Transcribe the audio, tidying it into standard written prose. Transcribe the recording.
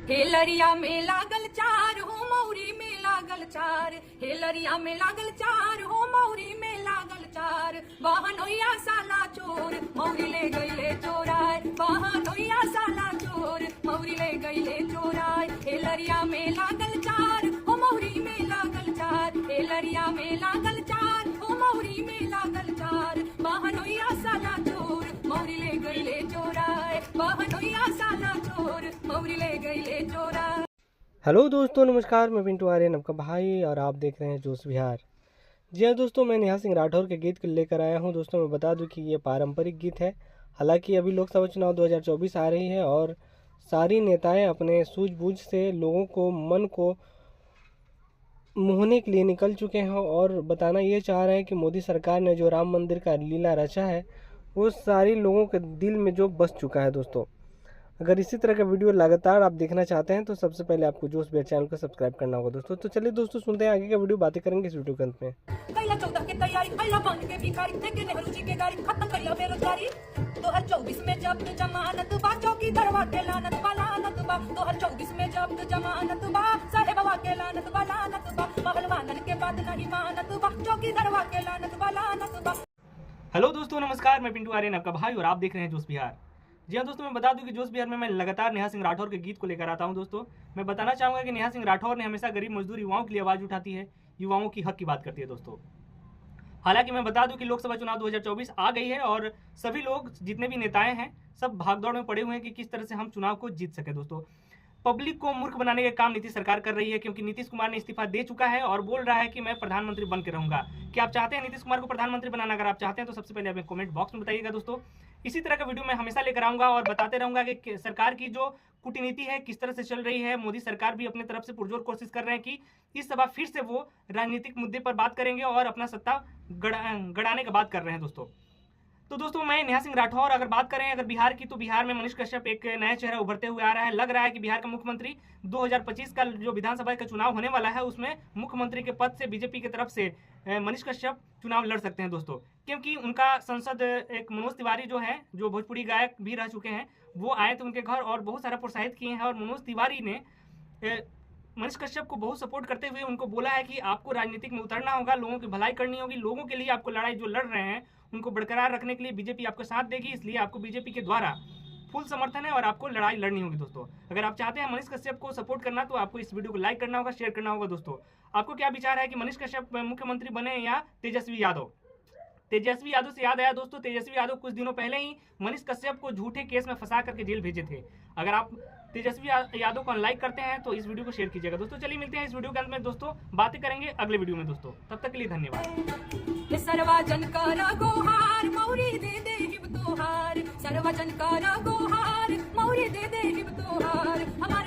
हेलरिया में लागल चार हो मौरी में लागल चार, हेलरिया में लागल चार हो मौरी में लागल चार। बहनोइया साला चोर मौरी ले गईले चोराय, बहनोइया साला चोर मौरी ले गईले चोराय। हेलरिया में लागल चार हो मौरी में लागल चार, हेलरिया में लागल चार हो मौरी में लागल चार। बहनोइया साला चोर मौरी ले गईले चोराय, बहनोइया साला चोर मौरी ले गईले चोराय। हेलो दोस्तों, नमस्कार। मैं पिंटू आर्यन आपका भाई और आप देख रहे हैं जोश बिहार। जी हाँ दोस्तों, मैं नेहा सिंह राठौर के गीत को लेकर आया हूँ। दोस्तों मैं बता दूं कि ये पारंपरिक गीत है। हालांकि अभी लोकसभा चुनाव 2024 आ रही है और सारी नेताएं अपने सूझबूझ से लोगों को मन को मोहने के लिए निकल चुके हैं और बताना ये चाह रहे हैं कि मोदी सरकार ने जो राम मंदिर का लीला रचा है वो सारी लोगों के दिल में जो बस चुका है। दोस्तों अगर इसी तरह का वीडियो लगातार आप देखना चाहते हैं तो सबसे पहले आपको जोश बिहार चैनल को सब्सक्राइब करना होगा। दोस्तों तो चलिए दोस्तों सुनते हैं आगे का वीडियो, बातें करेंगे इस वीडियो के अंत में। कैला 14 के तैयारी कैला बन के भिखारी थे के नेहरू जी के गाड़ी खत्म कैला बेरोजगारी। 2024 में जब्त जमानत बा चौकी दरवा के लानत बा लानत बा। 2024 में जब्त जमानत बा साहेब बाबा के लानत बा लानत बा। पहलवानन के बात नहीं मानत बा चौकी दरवा के लानत बा लानत बा। हेलो दोस्तों, नमस्कार। मैं पिंटू आर्यन आपका भाई और आप देख रहे हैं जोश बिहार। जी हाँ दोस्तों, मैं बता दूं कि जोश बिहार में मैं लगातार नेहा सिंह राठौर के गीत को लेकर आता हूं। दोस्तों मैं बताना चाहूंगा कि नेहा सिंह राठौर ने हमेशा गरीब मजदूर युवाओं के लिए आवाज उठाती है, युवाओं की हक की बात करती है। दोस्तों हालांकि मैं बता दूं कि लोकसभा चुनाव 2024 आ गई है और सभी लोग जितने भी नेताएं हैं सब भागदौड़ में पड़े हुए हैं कि किस तरह से हम चुनाव को जीत सके। दोस्तों पब्लिक को मूर्ख बनाने का काम नीतीश सरकार कर रही है, क्योंकि नीतीश कुमार ने इस्तीफा दे चुका है और बोल रहा है कि मैं प्रधानमंत्री बन के रहूंगा। क्या आप चाहते हैं नीतीश कुमार को प्रधानमंत्री बनाना? अगर आप चाहते हैं तो सबसे पहले हमें कमेंट बॉक्स में बताइएगा। दोस्तों इसी तरह का वीडियो मैं हमेशा लेकर आऊंगा और बताते रहूंगा कि सरकार की जो कूटनीति है किस तरह से चल रही है। मोदी सरकार भी अपने तरफ से पुरजोर कोशिश कर रहे हैं कि इस सभा फिर से वो राजनीतिक मुद्दे पर बात करेंगे और अपना सत्ता गड़ाने का बात कर रहे हैं। दोस्तों मैं नेहा सिंह राठौर अगर बात करें अगर बिहार की, तो बिहार में मनीष कश्यप एक नया चेहरा उभरते हुए आ रहा है। लग रहा है कि बिहार का मुख्यमंत्री 2025 का जो विधानसभा का चुनाव होने वाला है उसमें मुख्यमंत्री के पद से बीजेपी की तरफ से मनीष कश्यप चुनाव लड़ सकते हैं। दोस्तों क्योंकि उनका संसद एक मनोज तिवारी जो है, जो भोजपुरी गायक भी रह चुके हैं, वो आए थे उनके घर और बहुत सारा प्रोत्साहित किए हैं। और मनोज तिवारी ने मनीष कश्यप को बहुत सपोर्ट करते हुए उनको बोला है कि आपको राजनीतिक में उतरना होगा, लोगों की भलाई करनी होगी, लोगों के लिए आपको लड़ाई जो लड़ रहे हैं उनको बरकरार रखने के लिए बीजेपी आपको साथ देगी, इसलिए आपको बीजेपी के द्वारा फुल समर्थन है और आपको लड़ाई लड़नी होगी। दोस्तों अगर आप चाहते हैं मनीष कश्यप को सपोर्ट करना तो आपको इस वीडियो को लाइक करना होगा, शेयर करना होगा। दोस्तों आपको क्या विचार है कि मनीष कश्यप मुख्यमंत्री बने या तेजस्वी यादव? तेजस्वी यादव से याद आया दोस्तों, तेजस्वी यादव कुछ दिनों पहले ही मनीष कश्यप को झूठे केस में फंसा करके जेल भेजे थे। अगर आप तेजस्वी यादव को लाइक करते हैं तो इस वीडियो को शेयर कीजिएगा। दोस्तों चलिए मिलते हैं इस वीडियो के अंत में। दोस्तों बातें करेंगे अगले वीडियो में। दोस्तों तब तक के लिए धन्यवाद। सर्वजन कर गोहार मौरी दे दे हिब तोहार, सर्वजन कर गोहार मौरी दे दे हिब तोहार। हमारे